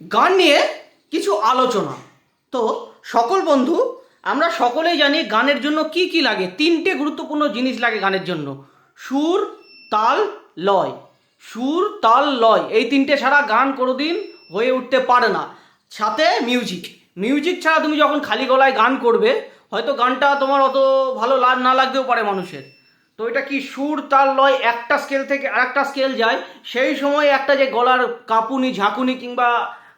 গান নিয়ে কিছু আলোচনা। তো সকল বন্ধু, আমরা সকলেই জানি গানের জন্য কি কি লাগে। তিনটে গুরুত্বপূর্ণ জিনিস লাগে গানের জন্য: সুর, তাল, লয়। সুর, তাল, লয়, এই তিনটে ছাড়া গান কোনোদিন হয়ে উঠতে পারে না। সাথে মিউজিক। মিউজিক ছাড়া তুমি যখন খালি গলায় গান করবে, হয়তো গানটা তোমার অত ভালো না লাগতেও পারে মানুষের। তো এটা কি, সুর, তাল, লয় একটা স্কেল থেকে আরেকটা স্কেল যায়, সেই সময় একটা যে গলার কাঁপুনি ঝাঁকুনি কিংবা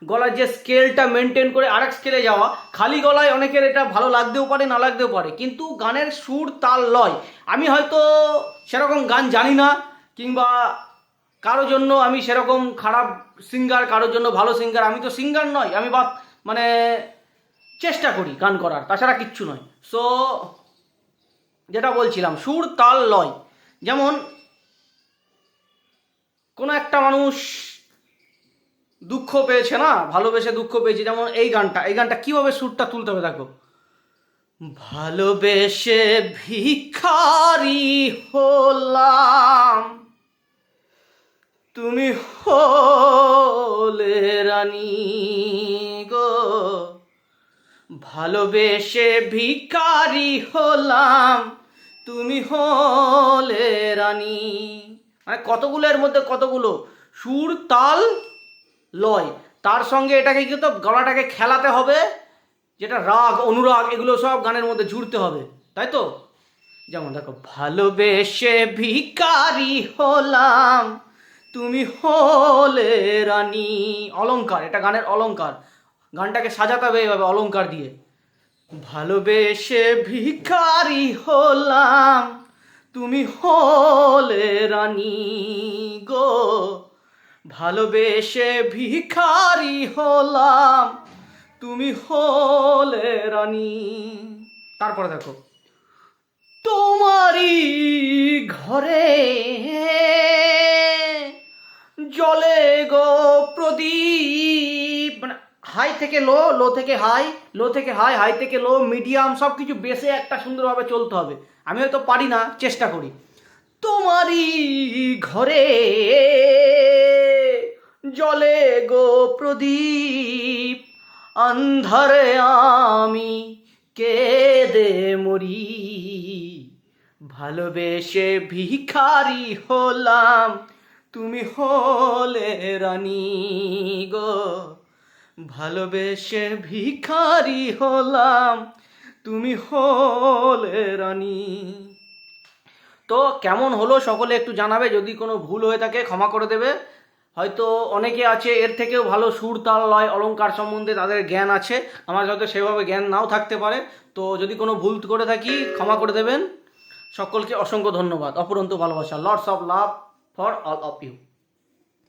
গলার যে স্কেলটা মেনটেন করে আরেক স্কেলে যাওয়া, খালি গলায় অনেকের এটা ভালো লাগতেও পারে না লাগতেও পারে, কিন্তু গানের সুর, তাল, লয়, আমি হয়তো সেরকম গান জানি না, কিংবা কারো জন্য আমি সেরকম খারাপ সিঙ্গার, কারোর জন্য ভালো সিঙ্গার। আমি তো সিঙ্গার নয়, আমি মানে চেষ্টা করি গান করার, তাছাড়া কিচ্ছু নয়। সো যেটা বলছিলাম, সুর, তাল, লয়। যেমন কোনো একটা মানুষ দুঃখ পেয়েছে না, ভালোবেসে দুঃখ পেয়েছে, যেমন এই গানটা কিভাবে সুরটা তুলতে হবে দেখো: ভালোবেসে ভিখারি হলাম, তুমি হলে রানী গো। ভালোবেসে ভিখারি হলাম, তুমি হলে রানী। মানে কতগুলো এর মধ্যে, কতগুলো সুর, তাল, লয়, তার সঙ্গে এটাকে কিন্তু গলাটাকে খেলাতে হবে, যেটা রাগ, অনুরাগ, এগুলো সব গানের মধ্যে জুড়তে হবে, তাই তো? যেমন দেখো: ভালোবেসে ভিখারি হলাম, তুমি হলে রানী। অলংকার, এটা গানের অলংকার। গানটাকে সাজাতে হবে এইভাবে অলংকার দিয়ে। ভালোবেসে ভিখারি হলাম, তুমি হলে রানী গো। ভালোবেসে ভিখারি হলাম, তুমি হলে রানী। তারপরে দেখো: তোমারই ঘরে জলে গো প্রদীপ। মানে হাই থেকে লো, লো থেকে হাই, লো থেকে হাই, হাই থেকে লো, মিডিয়াম, সব কিছু বেসে একটা সুন্দরভাবে চলতে হবে। আমি হয়তো পারি না, চেষ্টা করি। তোমারই ঘরে জলে গো প্রদীপ, আন্ধারে আমি কেঁদে মরি। ভালোবেসে ভিখারি হলাম, তুমি হলে রানী গো। ভালোবেসে ভিখারি হলাম, তুমি হলে রানী। তো কেমন হলো সকলে একটু জানাবে, যদি কোনো ভুল হয়ে থাকে ক্ষমা করে দেবে। হয়তো অনেকে আছে এর থেকেও ভালো সুর, তাল, লয়, অলংকার সম্বন্ধে তাদের জ্ঞান আছে, আমার হয়তো সেভাবে জ্ঞান নাও থাকতে পারে। তো যদি কোনো ভুল করে থাকি ক্ষমা করে দেবেন। সকলকে অসংখ্য ধন্যবাদ, অপরন্ত ভালোবাসা, lots of love for all of you.